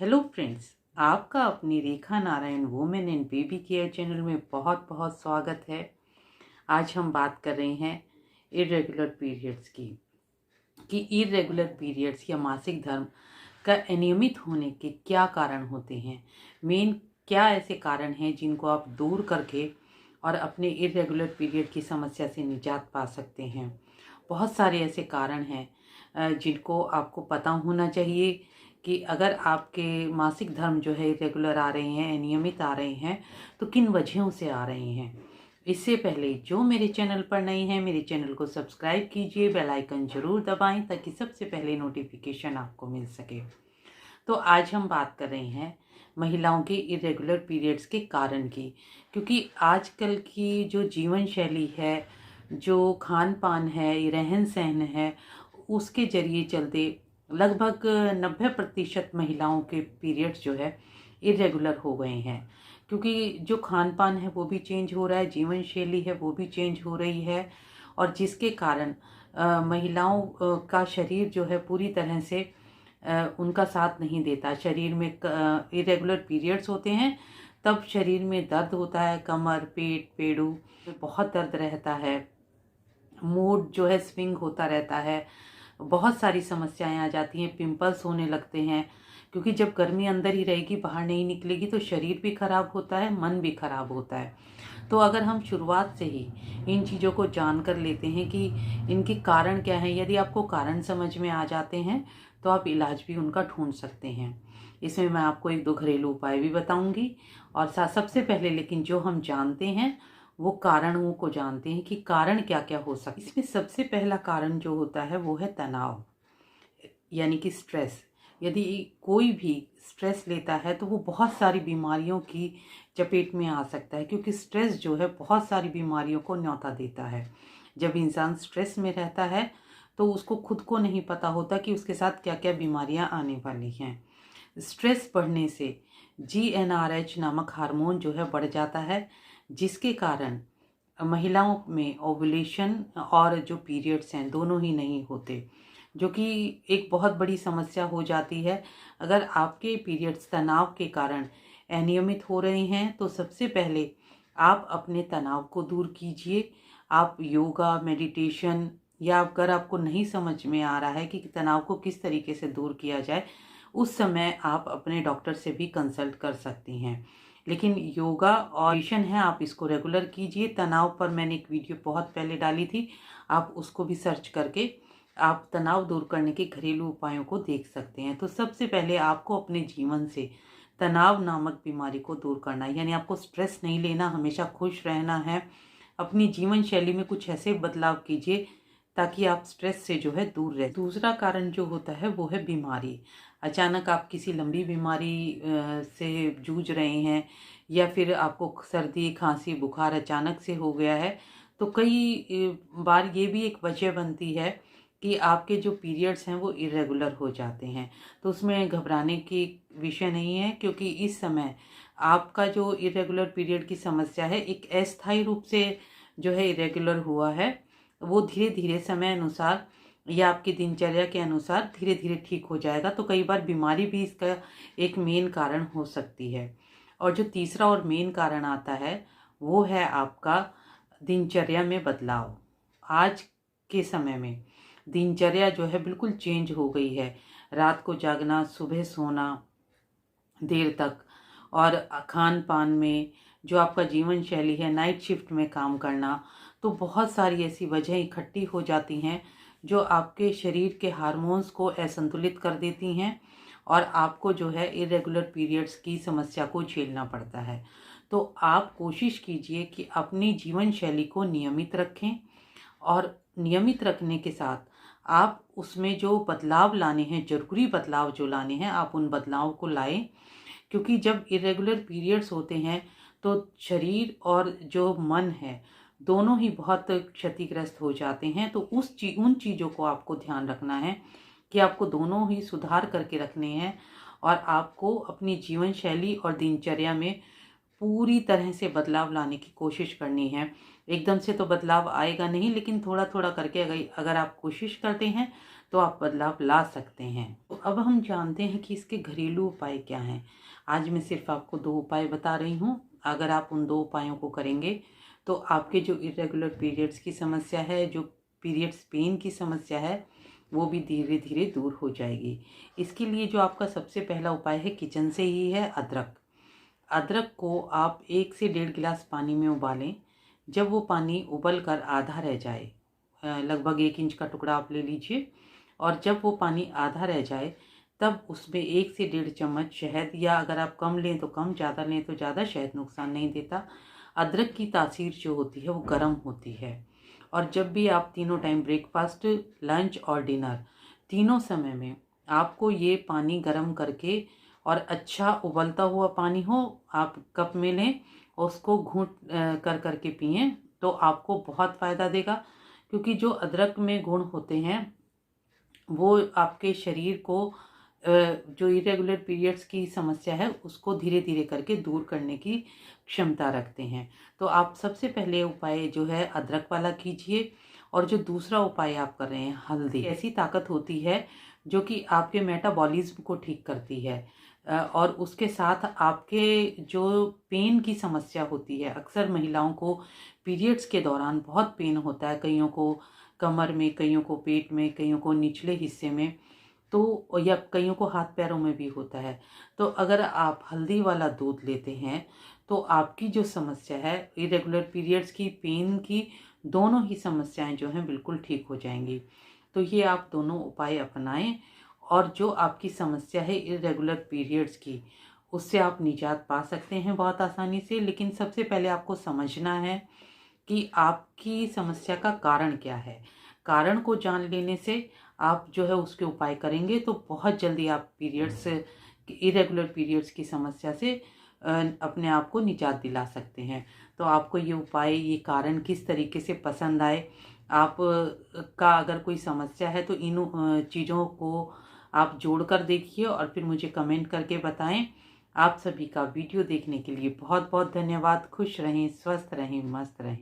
Hello friends, आपका अपनी Rekha Narayan women and baby care channel में बहुत बहुत स्वागत है। आज हम बात कर रहे हैं इरेगुलर पीरियड्स की कि इरेगुलर पीरियड्स या मासिक धर्म का अनियमित होने के क्या कारण होते हैं। मेन क्या ऐसे कारण हैं जिनको आप दूर करके और अपने इरेगुलर पीरियड की समस्या से निजात पा सकते हैं। बहुत सारे ऐसे कारण हैं जिनको आपको पता होना चाहिए कि अगर आपके मासिक धर्म जो है इरेगुलर आ रहे हैं, अनियमित आ रहे हैं, तो किन वजहों से आ रहे हैं। इससे पहले जो मेरे चैनल पर नए हैं, मेरे चैनल को सब्सक्राइब कीजिए, बेल आइकन जरूर दबाएं ताकि सबसे पहले नोटिफिकेशन आपको मिल सके। तो आज हम बात कर रहे हैं महिलाओं के इरेगुलर पीरियड्स के कारण की, क्योंकि आजकल की जो जीवन शैली है, जो खान पान है, रहन सहन है, उसके जरिए चलते लगभग 90% महिलाओं के पीरियड्स जो है इरेगुलर हो गए हैं। क्योंकि जो खान पान है वो भी चेंज हो रहा है, जीवन शैली है वो भी चेंज हो रही है, और जिसके कारण महिलाओं का शरीर जो है पूरी तरह से उनका साथ नहीं देता। शरीर में इरेगुलर पीरियड्स होते हैं तब शरीर में दर्द होता है, कमर, पेट, पेड़ू में बहुत दर्द रहता है, मूड जो है स्विंग होता रहता है, बहुत सारी समस्याएं आ जाती हैं, पिंपल्स होने लगते हैं। क्योंकि जब गर्मी अंदर ही रहेगी, बाहर नहीं निकलेगी, तो शरीर भी खराब होता है, मन भी खराब होता है। तो अगर हम शुरुआत से ही इन चीज़ों को जान कर लेते हैं कि इनके कारण क्या हैं, यदि आपको कारण समझ में आ जाते हैं तो आप इलाज भी उनका ढूंढ सकते हैं। इसमें मैं आपको एक दो घरेलू उपाय भी बताऊंगी, और सबसे पहले लेकिन जो हम जानते हैं वो कारणों को जानते हैं कि कारण क्या क्या हो सकते। इसमें सबसे पहला कारण जो होता है वो है तनाव, यानी कि स्ट्रेस। यदि कोई भी स्ट्रेस लेता है तो वो बहुत सारी बीमारियों की चपेट में आ सकता है, क्योंकि स्ट्रेस जो है बहुत सारी बीमारियों को न्योता देता है। जब इंसान स्ट्रेस में रहता है तो उसको खुद को नहीं पता होता कि उसके साथ क्या क्या बीमारियां आने वाली हैं। स्ट्रेस बढ़ने से GnRH नामक हार्मोन जो है बढ़ जाता है, जिसके कारण महिलाओं में ओवुलेशन और जो पीरियड्स हैं दोनों ही नहीं होते, जो कि एक बहुत बड़ी समस्या हो जाती है। अगर आपके पीरियड्स तनाव के कारण अनियमित हो रहे हैं तो सबसे पहले आप अपने तनाव को दूर कीजिए। आप योगा, मेडिटेशन, या अगर आपको नहीं समझ में आ रहा है कि तनाव को किस तरीके से दूर किया जाए, उस समय आप अपने डॉक्टर से भी कंसल्ट कर सकती हैं। लेकिन योगा और मेडिटेशन है, आप इसको रेगुलर कीजिए। तनाव पर मैंने एक वीडियो बहुत पहले डाली थी, आप उसको भी सर्च करके आप तनाव दूर करने के घरेलू उपायों को देख सकते हैं। तो सबसे पहले आपको अपने जीवन से तनाव नामक बीमारी को दूर करना है, यानी आपको स्ट्रेस नहीं लेना, हमेशा खुश रहना है। अपनी जीवन शैली में कुछ ऐसे बदलाव कीजिए ताकि आप स्ट्रेस से जो है दूर रहे। दूसरा कारण जो होता है वो है बीमारी। अचानक आप किसी लंबी बीमारी से जूझ रहे हैं, या फिर आपको सर्दी, खांसी, बुखार अचानक से हो गया है, तो कई बार ये भी एक वजह बनती है कि आपके जो पीरियड्स हैं वो इरेगुलर हो जाते हैं। तो उसमें घबराने की विषय नहीं है, क्योंकि इस समय आपका जो इरेगुलर पीरियड की समस्या है एक अस्थायी रूप से जो है इरेगुलर हुआ है, वो धीरे धीरे समय अनुसार या आपकी दिनचर्या के अनुसार धीरे धीरे ठीक हो जाएगा। तो कई बार बीमारी भी इसका एक मेन कारण हो सकती है। और जो तीसरा और मेन कारण आता है वो है आपका दिनचर्या में बदलाव। आज के समय में दिनचर्या जो है बिल्कुल चेंज हो गई है। रात को जागना, सुबह सोना देर तक, और खान पान में जो आपका जीवन शैली है, नाइट शिफ्ट में काम करना, तो बहुत सारी ऐसी वजह इकट्ठी हो जाती हैं जो आपके शरीर के हार्मोन्स को असंतुलित कर देती हैं, और आपको जो है इरेगुलर पीरियड्स की समस्या को झेलना पड़ता है। तो आप कोशिश कीजिए कि अपनी जीवन शैली को नियमित रखें, और नियमित रखने के साथ आप उसमें जो बदलाव लाने हैं, ज़रूरी बदलाव जो लाने हैं, आप उन बदलाव को लाएं। क्योंकि जब इरेगुलर पीरियड्स होते हैं तो शरीर और जो मन है दोनों ही बहुत क्षतिग्रस्त हो जाते हैं। तो उन चीज़ों को आपको ध्यान रखना है कि आपको दोनों ही सुधार करके रखने हैं, और आपको अपनी जीवन शैली और दिनचर्या में पूरी तरह से बदलाव लाने की कोशिश करनी है। एकदम से तो बदलाव आएगा नहीं, लेकिन थोड़ा थोड़ा करके अगर आप कोशिश करते हैं तो आप बदलाव ला सकते हैं। तो अब हम जानते हैं कि इसके घरेलू उपाय क्या हैं। आज मैं सिर्फ आपको 2 उपाय बता रही हूँ। अगर आप उन 2 उपायों को करेंगे तो आपके जो इरेगुलर पीरियड्स की समस्या है, जो पीरियड्स पेन की समस्या है, वो भी धीरे धीरे दूर हो जाएगी। इसके लिए जो आपका सबसे पहला उपाय है किचन से ही है अदरक। अदरक को आप 1 से 1.5 गिलास पानी में उबालें। जब वो पानी उबल कर आधा रह जाए, लगभग 1 इंच का टुकड़ा आप ले लीजिए, और जब वो पानी आधा रह जाए तब उसमें 1 से 1.5 चम्मच शहद, या अगर आप कम लें तो कम, ज़्यादा लें तो ज़्यादा, शहद नुकसान नहीं देता। अदरक की तासीर जो होती है वो गर्म होती है, और जब भी आप तीनों टाइम ब्रेकफास्ट, लंच और डिनर, तीनों समय में आपको ये पानी गर्म करके, और अच्छा उबलता हुआ पानी हो, आप कप में लें, उसको घूंट कर करके पिएं, तो आपको बहुत फ़ायदा देगा। क्योंकि जो अदरक में गुण होते हैं वो आपके शरीर को जो इरेगुलर पीरियड्स की समस्या है उसको धीरे धीरे करके दूर करने की क्षमता रखते हैं। तो आप सबसे पहले उपाय जो है अदरक वाला कीजिए। और जो दूसरा उपाय आप कर रहे हैं, हल्दी ऐसी ताकत होती है जो कि आपके मेटाबॉलिज्म को ठीक करती है, और उसके साथ आपके जो पेन की समस्या होती है, अक्सर महिलाओं को पीरियड्स के दौरान बहुत पेन होता है, कईयों को कमर में, कईयों को पेट में, कईयों को निचले हिस्से में, तो या कईयों को हाथ पैरों में भी होता है। तो अगर आप हल्दी वाला दूध लेते हैं तो आपकी जो समस्या है इरेगुलर पीरियड्स की, पेन की, दोनों ही समस्याएं जो हैं बिल्कुल ठीक हो जाएंगी। तो ये आप दोनों उपाय अपनाएं, और जो आपकी समस्या है इरेगुलर पीरियड्स की, उससे आप निजात पा सकते हैं बहुत आसानी से। लेकिन सबसे पहले आपको समझना है कि आपकी समस्या का कारण क्या है। कारण को जान लेने से आप जो है उसके उपाय करेंगे तो बहुत जल्दी आप इरेगुलर पीरियड्स की समस्या से अपने आप को निजात दिला सकते हैं। तो आपको ये उपाय, ये कारण किस तरीके से पसंद आए, आप का अगर कोई समस्या है तो इन चीज़ों को आप जोड़ कर देखिए और फिर मुझे कमेंट करके बताएं। आप सभी का वीडियो देखने के लिए बहुत बहुत धन्यवाद। खुश रहें, स्वस्थ रहें, मस्त रहें।